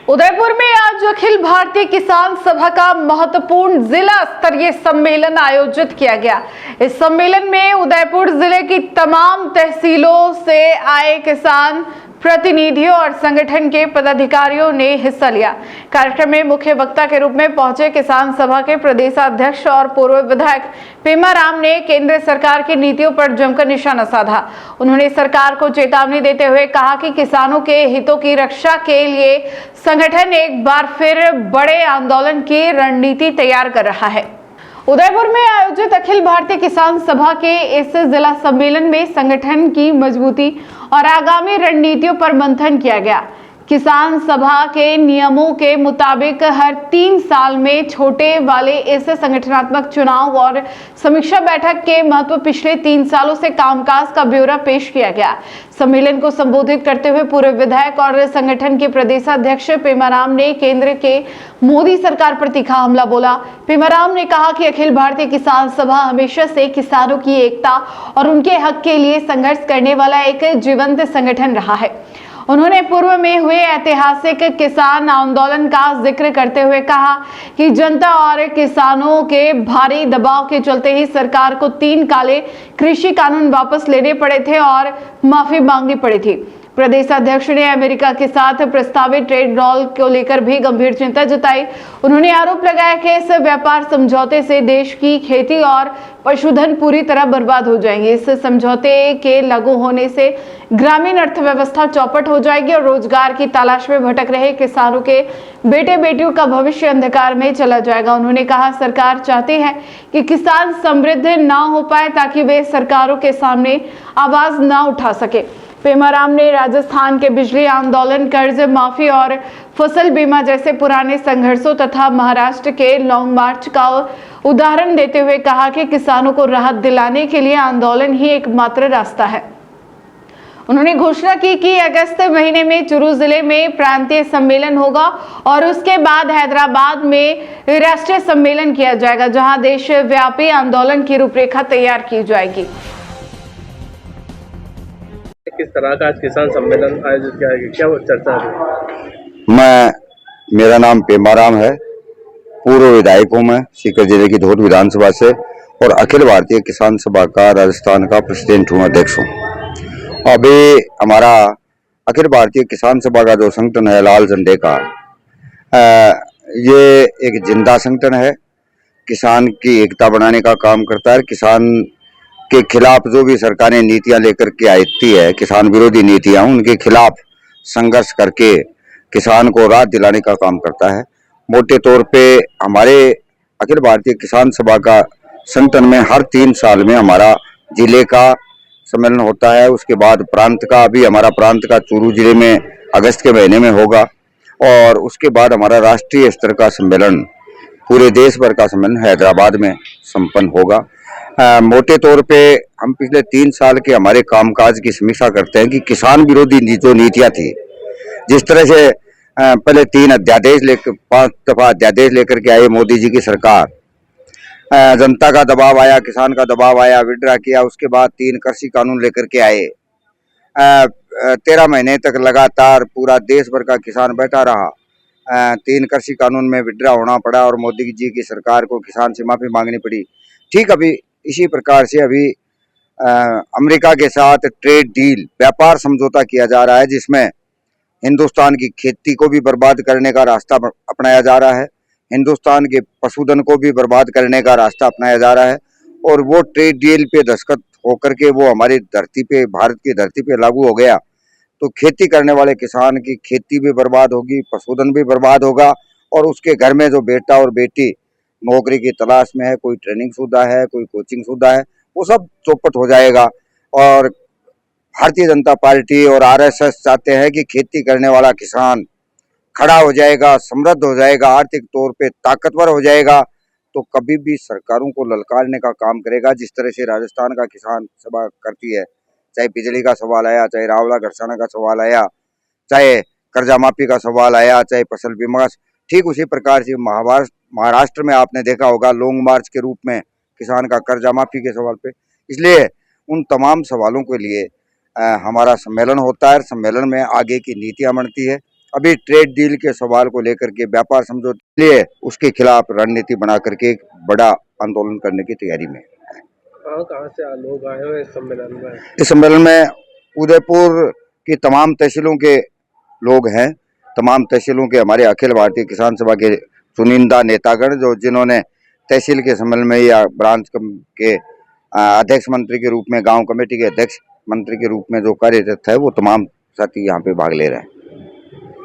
उदयपुर में आज अखिल भारतीय किसान सभा का महत्वपूर्ण जिला स्तरीय सम्मेलन आयोजित किया गया। इस सम्मेलन में उदयपुर जिले की तमाम तहसीलों से आए किसान प्रतिनिधियों और संगठन के पदाधिकारियों ने हिस्सा लिया। कार्यक्रम में मुख्य वक्ता के रूप में पहुंचे किसान सभा के प्रदेशाध्यक्ष और पूर्व विधायक पेमा राम ने केंद्र सरकार की नीतियों पर जमकर निशाना साधा। उन्होंने सरकार को चेतावनी देते हुए कहा कि किसानों के हितों की रक्षा के लिए संगठन एक बार फिर बड़े आंदोलन की रणनीति तैयार कर रहा है। उदयपुर में आयोजित अखिल भारतीय किसान सभा के इस जिला सम्मेलन में संगठन की मजबूती और आगामी रणनीतियों पर मंथन किया गया। किसान सभा के नियमों के मुताबिक हर 3 साल में छोटे वाले इस संगठनात्मक चुनाव और समीक्षा बैठक के महत्व पिछले 3 सालों से कामकाज का ब्यौरा पेश किया गया। सम्मेलन को संबोधित करते हुए पूर्व विधायक और संगठन के प्रदेशाध्यक्ष पेमा राम ने केंद्र के मोदी सरकार पर तीखा हमला बोला। पेमा राम ने कहा कि अखिल भारतीय किसान सभा हमेशा से किसानों की एकता और उनके हक के लिए संघर्ष करने वाला एक जीवंत संगठन रहा है। उन्होंने पूर्व में हुए ऐतिहासिक किसान आंदोलन का जिक्र करते हुए कहा कि जनता और किसानों के भारी दबाव के चलते ही सरकार को 3 काले कृषि कानून वापस लेने पड़े थे और माफी मांगनी पड़ी थी। प्रदेशाध्यक्ष ने अमेरिका के साथ प्रस्तावित ट्रेड वॉर को लेकर भी गंभीर चिंता जताई। उन्होंने आरोप लगाया कि इस व्यापार समझौते से देश की खेती और पशुधन पूरी तरह बर्बाद हो जाएंगे। इस समझौते के लागू होने से ग्रामीण अर्थव्यवस्था चौपट हो जाएगी और रोजगार की तलाश में भटक रहे किसानों के बेटे बेटियों का भविष्य अंधकार में चला जाएगा। उन्होंने कहा सरकार चाहती है कि किसान समृद्ध ना हो पाए ताकि वे सरकारों के सामने आवाज ना उठा सके। पेमा राम ने राजस्थान के बिजली आंदोलन, कर्ज माफी और फसल बीमा जैसे पुराने संघर्षों तथा महाराष्ट्र के लॉन्ग मार्च का उदाहरण देते हुए कहा कि किसानों को राहत दिलाने के लिए आंदोलन ही एकमात्र रास्ता है। उन्होंने घोषणा की कि अगस्त महीने में चुरू जिले में प्रांतीय सम्मेलन होगा और उसके बाद हैदराबाद में राष्ट्रीय सम्मेलन किया जाएगा, जहां देशव्यापी आंदोलन की रूपरेखा तैयार की जाएगी। किस तरह का आज किसान सम्मेलन आयोजित किया गया, क्या चर्चा है? मेरा नाम पेमा राम है, पूर्व विधायक हूँ मैं सीकर जिले की धोट विधानसभा से और अखिल भारतीय किसान सभा का राजस्थान का प्रेसिडेंट हूँ, अध्यक्ष हूँ। अभी हमारा अखिल भारतीय किसान सभा का जो संगठन है लाल झंडे का, ये एक जिंदा संगठन है। किसान की एकता बनाने का काम करता है। किसान के खिलाफ जो भी सरकारें नीतियां लेकर के आती है, किसान विरोधी नीतियां, उनके खिलाफ संघर्ष करके किसान को राहत दिलाने का काम करता है। मोटे तौर पे हमारे अखिल भारतीय किसान सभा का संगठन में हर 3 साल में हमारा जिले का सम्मेलन होता है। उसके बाद प्रांत का, अभी हमारा प्रांत का चूरू जिले में अगस्त के महीने में होगा और उसके बाद हमारा राष्ट्रीय स्तर का सम्मेलन, पूरे देश भर का सम्मेलन हैदराबाद में संपन्न होगा। मोटे तौर पे हम पिछले 3 साल के हमारे कामकाज की समीक्षा करते हैं कि किसान विरोधी जो नीतियां थी, जिस तरह से पहले 3 अध्यादेश लेकर 5 दफा अध्यादेश लेकर के आई मोदी जी की सरकार, जनता का दबाव आया, किसान का दबाव आया, विड्रा किया, उसके बाद 3 कृषि कानून लेकर के आए। 13 महीने तक लगातार पूरा देश भर का किसान बैठा रहा। 3 कृषि कानून में विड्रा होना पड़ा और मोदी जी की सरकार को किसान से माफी मांगनी पड़ी। ठीक अभी इसी प्रकार से अभी अमेरिका के साथ ट्रेड डील, व्यापार समझौता किया जा रहा है, जिसमें हिंदुस्तान की खेती को भी बर्बाद करने का रास्ता अपनाया जा रहा है, हिंदुस्तान के पशुधन को भी बर्बाद करने का रास्ता अपनाया जा रहा है। और वो ट्रेड डील पे दस्तखत होकर के वो हमारी धरती पे, भारत की धरती पे लागू हो गया तो खेती करने वाले किसान की खेती भी बर्बाद होगी, पशुधन भी बर्बाद होगा और उसके घर में जो बेटा और बेटी नौकरी की तलाश में है, कोई ट्रेनिंग शुदा है, कोई कोचिंग शुदा है, वो सब चौपट हो जाएगा। और भारतीय जनता पार्टी और आरएसएस चाहते हैं कि खेती करने वाला किसान खड़ा हो जाएगा, समृद्ध हो जाएगा, आर्थिक तौर पे ताकतवर हो जाएगा तो कभी भी सरकारों को ललकारने का काम करेगा। जिस तरह से राजस्थान का किसान सभा करती है, चाहे बिजली का सवाल आया, चाहे रावला घरसाना का सवाल आया, चाहे कर्जा माफी का सवाल आया, चाहे फसल बीमा का, ठीक उसी प्रकार से महाराष्ट्र में आपने देखा होगा लॉन्ग मार्च के रूप में किसान का कर्जा माफी के सवाल पे। इसलिए उन तमाम सवालों के लिए हमारा सम्मेलन होता है। सम्मेलन में आगे की नीतियां बनती है, अभी ट्रेड डील के सवाल को लेकर के व्यापार समझौते के लिए उसके खिलाफ रणनीति बना करके एक बड़ा आंदोलन करने की तैयारी में। कहाँ से लोग आए हुए इस सम्मेलन में? इस सम्मेलन में उदयपुर की तमाम तहसीलों के लोग हैं, तमाम तहसीलों के हमारे अखिल भारतीय किसान सभा के चुनिंदा नेतागण जो जिन्होंने तहसील के सम्मेलन में या ब्रांच के अध्यक्ष मंत्री के रूप में, गांव कमेटी के अध्यक्ष मंत्री के रूप में जो कार्यरत है, वो तमाम साथी यहाँ पे भाग ले रहे हैं।